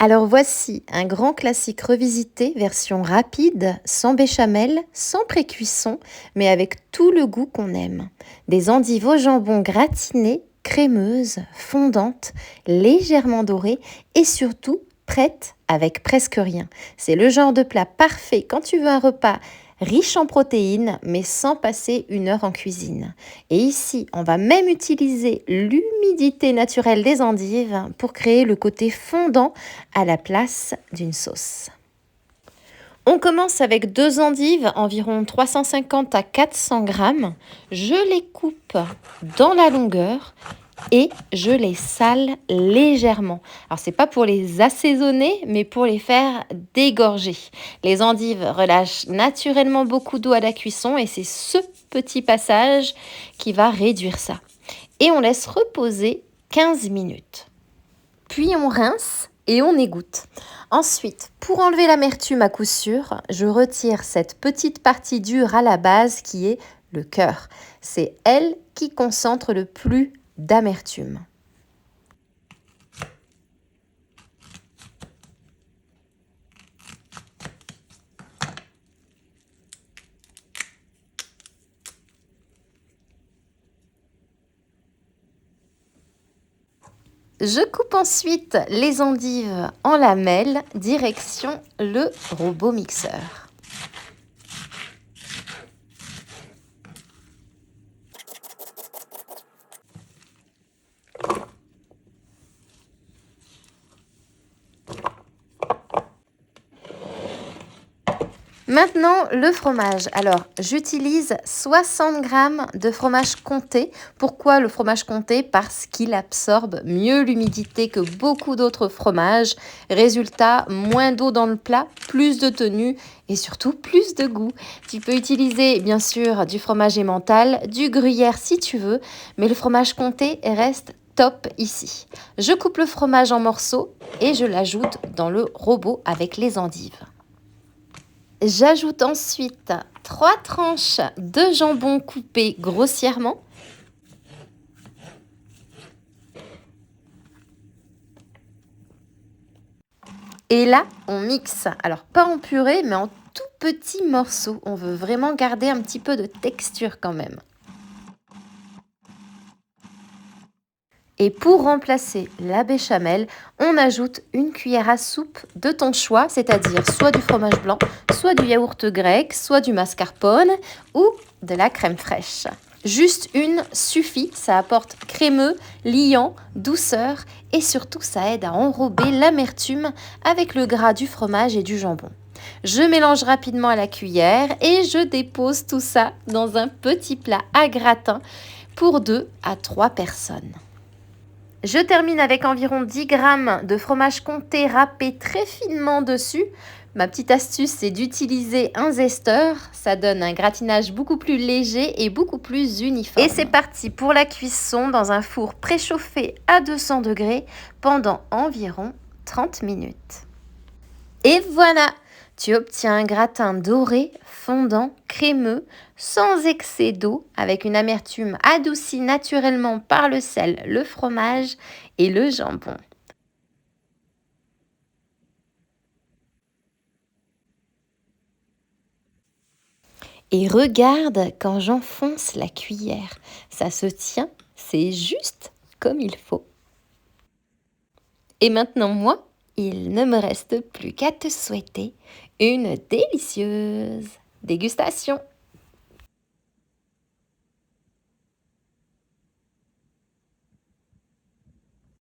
Alors voici un grand classique revisité, version rapide, sans béchamel, sans pré-cuisson, mais avec tout le goût qu'on aime. Des endives au jambon gratinées, crémeuses, fondantes, légèrement dorées et surtout prêtes avec presque rien. C'est le genre de plat parfait quand tu veux un repas riche en protéines, mais sans passer 1 heure en cuisine. Et ici, on va même utiliser l'humidité naturelle des endives pour créer le côté fondant à la place d'une sauce. On commence avec 2 endives, environ 350 à 400 grammes. Je les coupe dans la longueur et je les sale légèrement. Alors c'est pas pour les assaisonner, mais pour les faire dégorger. Les endives relâchent naturellement beaucoup d'eau à la cuisson et c'est ce petit passage qui va réduire ça. Et on laisse reposer 15 minutes. Puis on rince et on égoutte. Ensuite, pour enlever l'amertume à coup sûr, je retire cette petite partie dure à la base qui est le cœur. C'est elle qui concentre le plus d'amertume. Je coupe ensuite les endives en lamelles, direction le robot mixeur. Maintenant, le fromage. Alors, j'utilise 60 grammes de fromage comté. Pourquoi le fromage comté? Parce qu'il absorbe mieux l'humidité que beaucoup d'autres fromages. Résultat, moins d'eau dans le plat, plus de tenue et surtout plus de goût. Tu peux utiliser bien sûr du fromage emmental, du gruyère si tu veux, mais le fromage comté reste top ici. Je coupe le fromage en morceaux et je l'ajoute dans le robot avec les endives. J'ajoute ensuite 3 tranches de jambon coupé grossièrement. Et là, on mixe. Alors, pas en purée, mais en tout petits morceaux. On veut vraiment garder un petit peu de texture quand même. Et pour remplacer la béchamel, on ajoute 1 cuillère à soupe de ton choix, c'est-à-dire soit du fromage blanc, soit du yaourt grec, soit du mascarpone ou de la crème fraîche. Juste une suffit, ça apporte crémeux, liant, douceur et surtout ça aide à enrober l'amertume avec le gras du fromage et du jambon. Je mélange rapidement à la cuillère et je dépose tout ça dans un petit plat à gratin pour 2 à 3 personnes. Je termine avec environ 10 grammes de fromage comté râpé très finement dessus. Ma petite astuce, c'est d'utiliser un zesteur. Ça donne un gratinage beaucoup plus léger et beaucoup plus uniforme. Et c'est parti pour la cuisson dans un four préchauffé à 200 degrés pendant environ 30 minutes. Et voilà! Tu obtiens un gratin doré, fondant, crémeux, sans excès d'eau, avec une amertume adoucie naturellement par le sel, le fromage et le jambon. Et regarde quand j'enfonce la cuillère. Ça se tient, c'est juste comme il faut. Et maintenant, moi, il ne me reste plus qu'à te souhaiter une délicieuse dégustation.